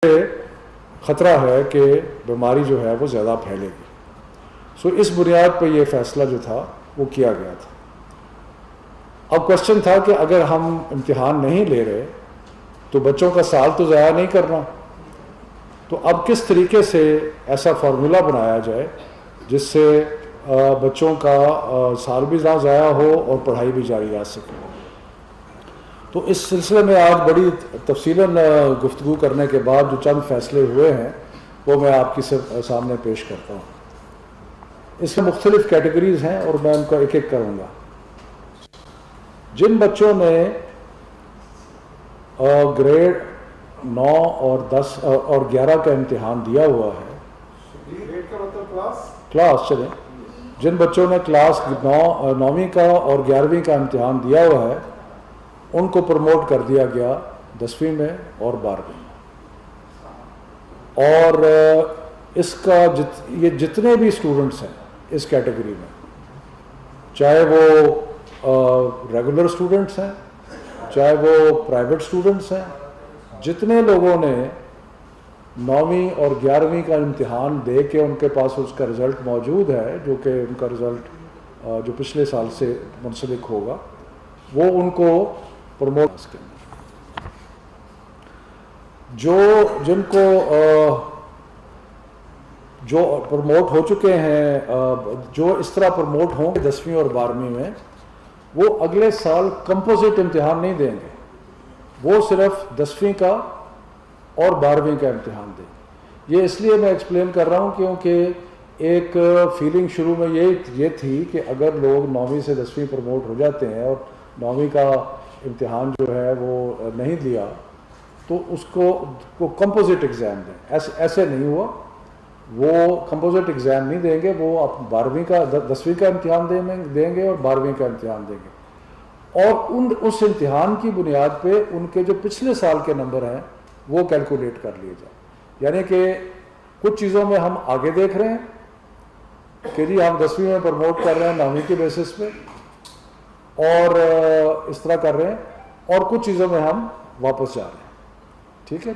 خطرہ ہے کہ بیماری جو ہے وہ زیادہ پھیلے گی. سو اس بنیاد پہ یہ فیصلہ جو تھا وہ کیا گیا تھا. اب کوشچن تھا کہ اگر ہم امتحان نہیں لے رہے تو بچوں کا سال تو ضائع نہیں کرنا، تو اب کس طریقے سے ایسا فارمولا بنایا جائے جس سے بچوں کا سال بھی نہ ضائع ہو اور پڑھائی بھی جاری رہ سکے. تو اس سلسلے میں آج بڑی تفصیلاً گفتگو کرنے کے بعد جو چند فیصلے ہوئے ہیں وہ میں آپ کی سامنے پیش کرتا ہوں. اس میں مختلف کیٹیگریز ہیں اور میں ان کو ایک ایک کروں گا. جن بچوں نے گریڈ 9 اور 10 اور 11 کا امتحان دیا ہوا ہے، کلاس چلیں، جن بچوں نے کلاس 9ویں کا اور 11ویں کا امتحان دیا ہوا ہے ان کو پروموٹ کر دیا گیا 10ویں میں اور 12ویں میں. اور اس کا یہ جتنے بھی اسٹوڈنٹس ہیں اس کیٹیگری میں، چاہے وہ ریگولر اسٹوڈنٹس ہیں چاہے وہ پرائیویٹ اسٹوڈنٹس ہیں، جتنے لوگوں نے 9ویں اور 11ویں کا امتحان دے کے ان کے پاس اس کا رزلٹ موجود ہے، جو کہ ان کا رزلٹ جو پچھلے سال سے منسلک ہوگا، وہ ان کو پروموٹ کریں. جن کو جو پروموٹ ہو چکے ہیں، جو اس طرح پروموٹ ہوں گے 10ویں اور 12ویں میں، وہ اگلے سال کمپوزٹ امتحان نہیں دیں گے، وہ صرف 10ویں کا اور 12ویں کا امتحان دیں گے. یہ اس لیے میں ایکسپلین کر رہا ہوں کیونکہ ایک فیلنگ شروع میں یہ تھی کہ اگر لوگ 9ویں سے 10ویں پروموٹ ہو جاتے ہیں اور 9ویں کا امتحان جو ہے وہ نہیں دیا تو اس کو کمپوزٹ ایگزام دیں. ایسے نہیں ہوا، وہ کمپوزٹ ایگزام نہیں دیں گے، وہ 12ویں کا 10ویں کا امتحان دیں گے اور 12ویں کا امتحان دیں گے، اور اس امتحان کی بنیاد پہ ان کے جو پچھلے سال کے نمبر ہیں وہ کیلکولیٹ کر لیے جائیں. یعنی کہ کچھ چیزوں میں ہم آگے دیکھ رہے ہیں کہ جی ہم 10ویں میں پروموٹ کر رہے ہیں 9ویں کے بیسس پہ اور اس طرح کر رہے ہیں، اور کچھ چیزوں میں ہم واپس جا رہے ہیں. ٹھیک ہے.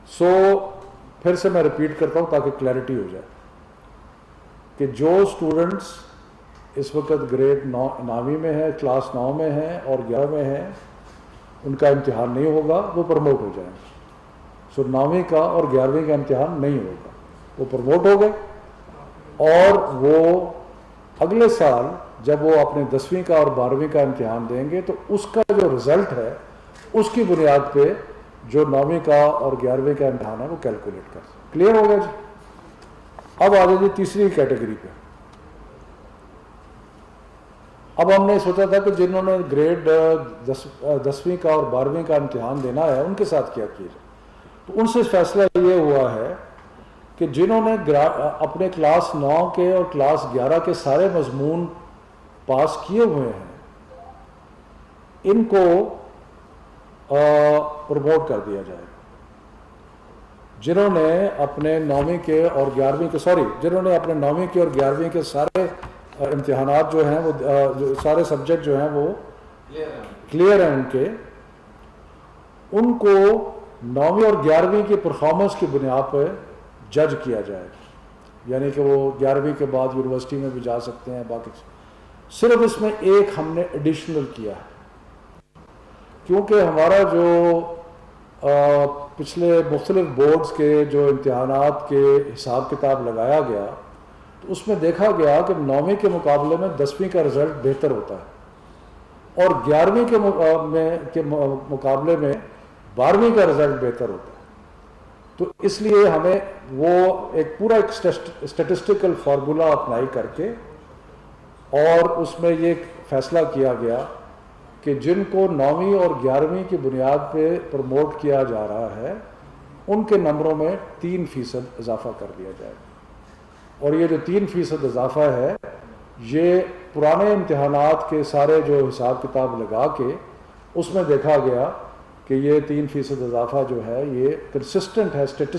سو پھر سے میں ریپیٹ کرتا ہوں تاکہ کلیئرٹی ہو جائے کہ جو اسٹوڈنٹس اس وقت گریڈ 9ویں میں ہے، کلاس 9 میں ہیں اور 11 میں ہیں، ان کا امتحان نہیں ہوگا، وہ پروموٹ ہو جائیں گے. سو 9ویں کا اور 11ویں کا امتحان نہیں ہوگا، وہ پروموٹ ہو گئے، اور وہ اگلے سال جب وہ اپنے 10ویں کا اور 12ویں کا امتحان دیں گے تو اس کا جو رزلٹ ہے اس کی بنیاد پہ جو 9ویں کا اور 11ویں کا امتحان ہے وہ کیلکولیٹ کر سکتے. کلیئر ہو گیا جی؟ اب آ جائے جی تیسری کیٹیگری پہ. اب ہم نے سوچا تھا کہ جنہوں نے گریڈ 10ویں کا اور 12ویں کا امتحان دینا ہے ان کے ساتھ کیا کیا جائے. تو ان سے فیصلہ یہ ہوا ہے کہ جنہوں نے اپنے کلاس 9 کے اور کلاس 11 کے سارے مضمون پاس کیے ہوئے ہیں ان کو پروموٹ کر دیا جائے. جنہوں نے اپنے 9ویں کے اور 11ویں کے جنہوں نے اپنے 9ویں کے اور 11ویں کے سارے امتحانات جو ہیں وہ سارے سبجیکٹ جو ہیں وہ کلیئر ہیں ان کو 9ویں اور 11ویں کی پرفارمنس کی بنیاد پہ جج کیا جائے. یعنی کہ وہ 11ویں کے بعد یونیورسٹی میں بھی جا سکتے ہیں. باقی صرف اس میں ایک ہم نے ایڈیشنل کیا ہے، کیونکہ ہمارا جو پچھلے مختلف بورڈز کے جو امتحانات کے حساب کتاب لگایا گیا تو اس میں دیکھا گیا کہ 9ویں کے مقابلے میں 10ویں کا رزلٹ بہتر ہوتا ہے اور 11ویں کے مقابلے میں 12ویں کا رزلٹ بہتر ہوتا ہے. تو اس لیے ہمیں وہ ایک پورا اسٹیٹسٹیکل فارمولا اپلائی کر کے اور اس میں یہ فیصلہ کیا گیا کہ جن کو 9ویں اور 11ویں کی بنیاد پہ پروموٹ کیا جا رہا ہے ان کے نمبروں میں 3% اضافہ کر دیا جائے. اور یہ جو 3% اضافہ ہے یہ پرانے امتحانات کے سارے جو حساب کتاب لگا کے اس میں دیکھا گیا کہ یہ 3% اضافہ جو ہے یہ کنسسٹنٹ ہے اسٹیٹسٹک